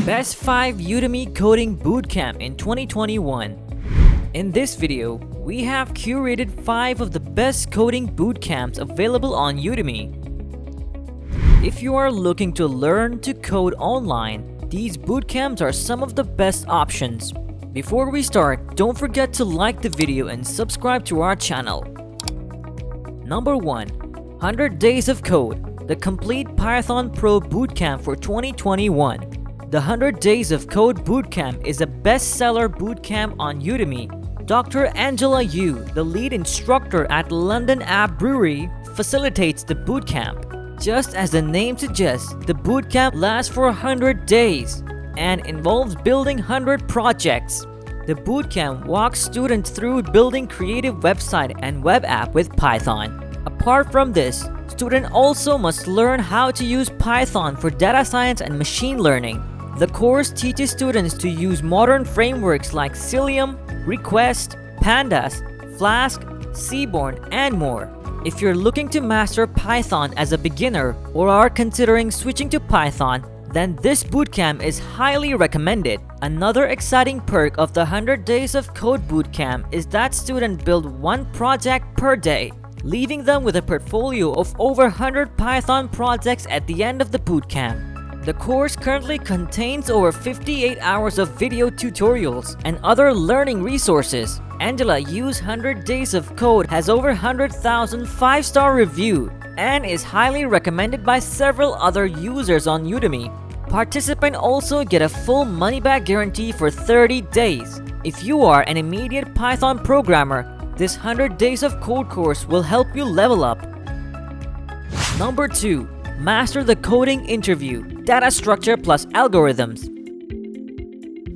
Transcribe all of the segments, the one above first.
Best 5 Udemy Coding Bootcamp in 2021. In this video, we have curated 5 of the best coding bootcamps available on Udemy. If you are looking to learn to code online, these bootcamps are some of the best options. Before we start, don't forget to like the video and subscribe to our channel. Number 1. 100 Days of Code, the complete Python Pro Bootcamp for 2021. The 100 Days of Code Bootcamp is a bestseller bootcamp on Udemy. Dr. Angela Yu, the lead instructor at London App Brewery, facilitates the bootcamp. Just as the name suggests, the bootcamp lasts for 100 days and involves building 100 projects. The bootcamp walks students through building creative website and web app with Python. Apart from this, students also must learn how to use Python for data science and machine learning. The course teaches students to use modern frameworks like Cilium, Request, Pandas, Flask, Seaborn, and more. If you're looking to master Python as a beginner or are considering switching to Python, then this bootcamp is highly recommended. Another exciting perk of the 100 Days of Code Bootcamp is that students build one project per day, leaving them with a portfolio of over 100 Python projects at the end of the bootcamp. The course currently contains over 58 hours of video tutorials and other learning resources. Angela Yu's 100 Days of Code has over 100,000 5-star reviews and is highly recommended by several other users on Udemy. Participants also get a full money-back guarantee for 30 days. If you are an immediate Python programmer, this 100 Days of Code course will help you level up. Number 2. Master the Coding Interview, Data Structure plus Algorithms.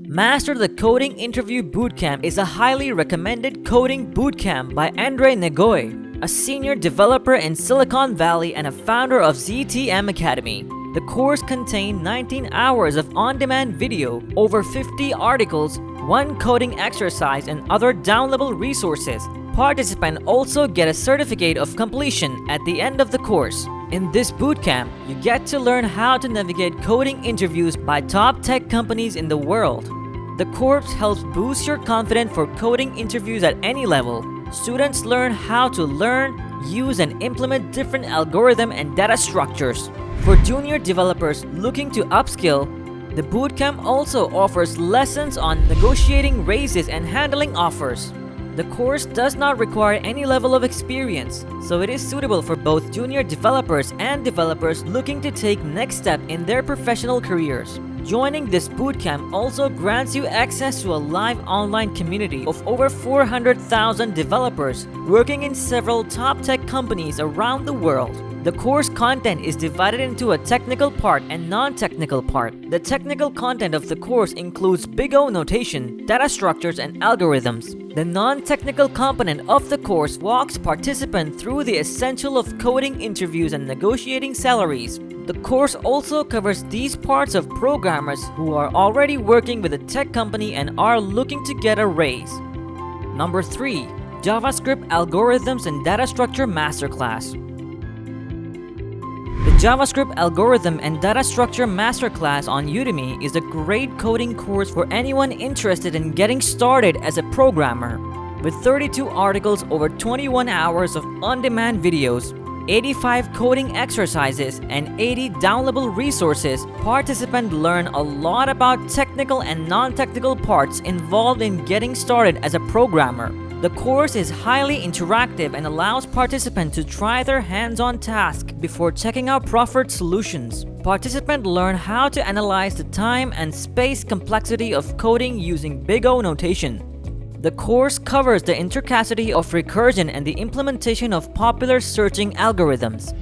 Master the Coding Interview Bootcamp is a highly recommended coding bootcamp by NEAGOIE, a senior developer in Silicon Valley and a founder of ZTM Academy. The course contains 19 hours of on-demand video, over 50 articles, 1 coding exercise, and other downloadable resources. Participants also get a certificate of completion at the end of the course. In this bootcamp, you get to learn how to navigate coding interviews by top tech companies in the world. The course helps boost your confidence for coding interviews at any level. Students learn how to learn, use, and implement different algorithms and data structures. For junior developers looking to upskill, the bootcamp also offers lessons on negotiating raises and handling offers. The course does not require any level of experience, so it is suitable for both junior developers and developers looking to take next step in their professional careers. Joining this bootcamp also grants you access to a live online community of over 400,000 developers working in several top tech companies around the world. The course content is divided into a technical part and non-technical part. The technical content of the course includes Big O notation, data structures, and algorithms. The non-technical component of the course walks participants through the essential of coding interviews and negotiating salaries. The course also covers these parts of programmers who are already working with a tech company and are looking to get a raise. Number 3. JavaScript Algorithms and Data Structure Masterclass. The JavaScript Algorithm and Data Structure Masterclass on Udemy is a great coding course for anyone interested in getting started as a programmer. With 32 articles, over 21 hours of on-demand videos, 85 coding exercises, and 80 downloadable resources, participants learn a lot about technical and non-technical parts involved in getting started as a programmer. The course is highly interactive and allows participants to try their hands-on tasks before checking out proffered solutions. Participants learn how to analyze the time and space complexity of coding using Big O notation. The course covers the intricacity of recursion and the implementation of popular searching algorithms.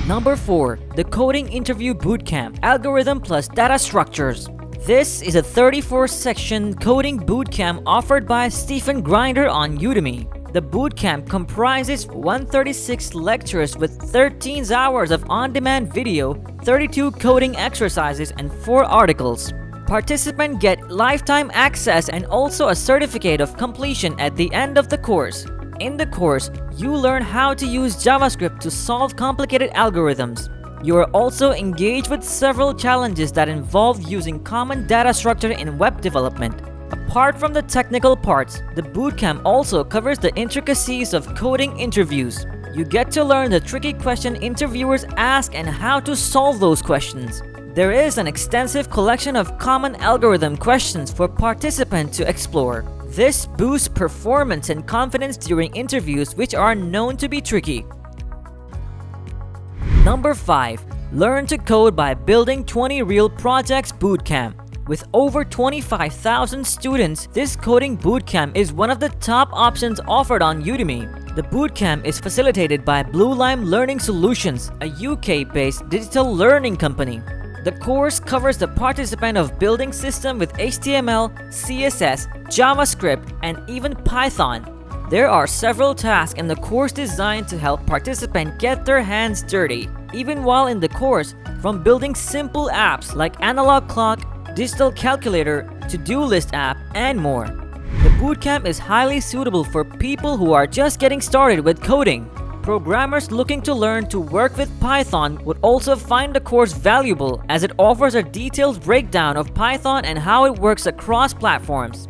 Number 4. The Coding Interview Bootcamp, Algorithm plus Data Structures. This is a 34-section coding bootcamp offered by Stephen Grinder on Udemy. The bootcamp comprises 136 lectures with 13 hours of on-demand video, 32 coding exercises, and 4 articles. Participants get lifetime access and also a certificate of completion at the end of the course. In the course, you learn how to use JavaScript to solve complicated algorithms. You are also engaged with several challenges that involve using common data structure in web development. Apart from the technical parts, the bootcamp also covers the intricacies of coding interviews. You get to learn the tricky question interviewers ask and how to solve those questions. There is an extensive collection of common algorithm questions for participants to explore. This boosts performance and confidence during interviews, which are known to be tricky. Number 5. Learn to code by building 20 real projects bootcamp. With over 25,000 students, this coding bootcamp is one of the top options offered on Udemy. The bootcamp is facilitated by Blue Lime Learning Solutions, a UK-based digital learning company. The course covers the participant of building system with HTML, CSS, JavaScript, and even Python. There are several tasks in the course designed to help participants get their hands dirty, even while in the course, from building simple apps like analog clock, digital calculator, to-do list app, and more. The bootcamp is highly suitable for people who are just getting started with coding. Programmers looking to learn to work with Python would also find the course valuable, as it offers a detailed breakdown of Python and how it works across platforms.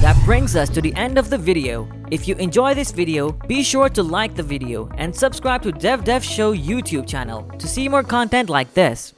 That brings us to the end of the video. If you enjoy this video, be sure to like the video and subscribe to DevDev Show YouTube channel to see more content like this.